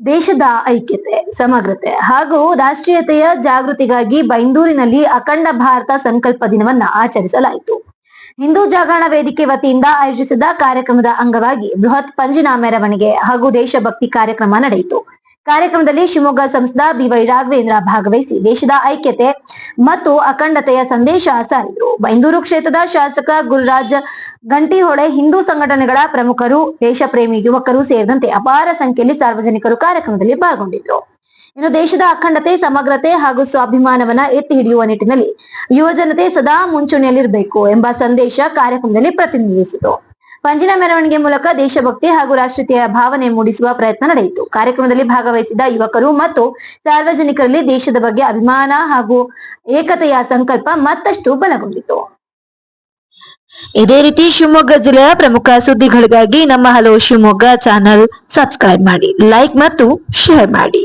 ದೇಶದ ಐಕ್ಯತೆ, ಸಮಗ್ರತೆ ಹಾಗೂ ರಾಷ್ಟ್ರೀಯತೆಯ ಜಾಗೃತಿಗಾಗಿ ಬೈಂದೂರಿನಲ್ಲಿ ಅಖಂಡ ಭಾರತ ಸಂಕಲ್ಪ ದಿನವನ್ನ ಆಚರಿಸಲಾಯಿತು. ಹಿಂದೂ ಜಾಗರಣ ವೇದಿಕೆ ವತಿಯಿಂದ ಆಯೋಜಿಸಿದ ಕಾರ್ಯಕ್ರಮದ ಅಂಗವಾಗಿ ಬೃಹತ್ ಪಂಜಿನ ಮೆರವಣಿಗೆ ಹಾಗೂ ದೇಶಭಕ್ತಿ ಕಾರ್ಯಕ್ರಮ ನಡೆಯಿತು. ಕಾರ್ಯಕ್ರಮದಲ್ಲಿ ಶಿವಮೊಗ್ಗ ಸಂಸದ ಬಿವೈ ರಾಘವೇಂದ್ರ ಭಾಗವಹಿಸಿ ದೇಶದ ಐಕ್ಯತೆ ಮತ್ತು ಅಖಂಡತೆಯ ಸಂದೇಶ ಸಾರಿದರು. ಬೈಂದೂರು ಕ್ಷೇತ್ರದ ಶಾಸಕ ಗುರುರಾಜ್ ಗಂಟಿಹೊಳೆ, ಹಿಂದೂ ಸಂಘಟನೆಗಳ ಪ್ರಮುಖರು, ದೇಶಪ್ರೇಮಿ ಯುವಕರು ಸೇರಿದಂತೆ ಅಪಾರ ಸಂಖ್ಯೆಯಲ್ಲಿ ಸಾರ್ವಜನಿಕರು ಕಾರ್ಯಕ್ರಮದಲ್ಲಿ ಪಾಲ್ಗೊಂಡಿದ್ದರು. ಇನ್ನು ದೇಶದ ಅಖಂಡತೆ, ಸಮಗ್ರತೆ ಹಾಗೂ ಸ್ವಾಭಿಮಾನವನ್ನ ಎತ್ತಿ ಹಿಡಿಯುವ ನಿಟ್ಟಿನಲ್ಲಿ ಯುವಜನತೆ ಸದಾ ಮುಂಚೂಣಿಯಲ್ಲಿರಬೇಕು ಎಂಬ ಸಂದೇಶ ಕಾರ್ಯಕ್ರಮದಲ್ಲಿ ಪ್ರತಿನಿಧಿಸಿತು. ಪಂಜಿನ ಮೆರವಣಿಗೆ ಮೂಲಕ ದೇಶಭಕ್ತಿ ಹಾಗೂ ರಾಷ್ಟ್ರೀಯತೆಯ ಭಾವನೆ ಮೂಡಿಸುವ ಪ್ರಯತ್ನ ನಡೆಯಿತು. ಕಾರ್ಯಕ್ರಮದಲ್ಲಿ ಭಾಗವಹಿಸಿದ ಯುವಕರು ಮತ್ತು ಸಾರ್ವಜನಿಕರಲ್ಲಿ ದೇಶದ ಬಗ್ಗೆ ಅಭಿಮಾನ ಹಾಗೂ ಏಕತೆಯ ಸಂಕಲ್ಪ ಮತ್ತಷ್ಟು ಬಲಗೊಂಡಿತು. ಇದೇ ರೀತಿ ಶಿವಮೊಗ್ಗ ಜಿಲ್ಲೆಯ ಪ್ರಮುಖ ಸುದ್ದಿಗಳಿಗಾಗಿ ನಮ್ಮ ಹಲೋ ಶಿವಮೊಗ್ಗ ಚಾನೆಲ್ ಸಬ್ಸ್ಕ್ರೈಬ್ ಮಾಡಿ, ಲೈಕ್ ಮತ್ತು ಶೇರ್ ಮಾಡಿ.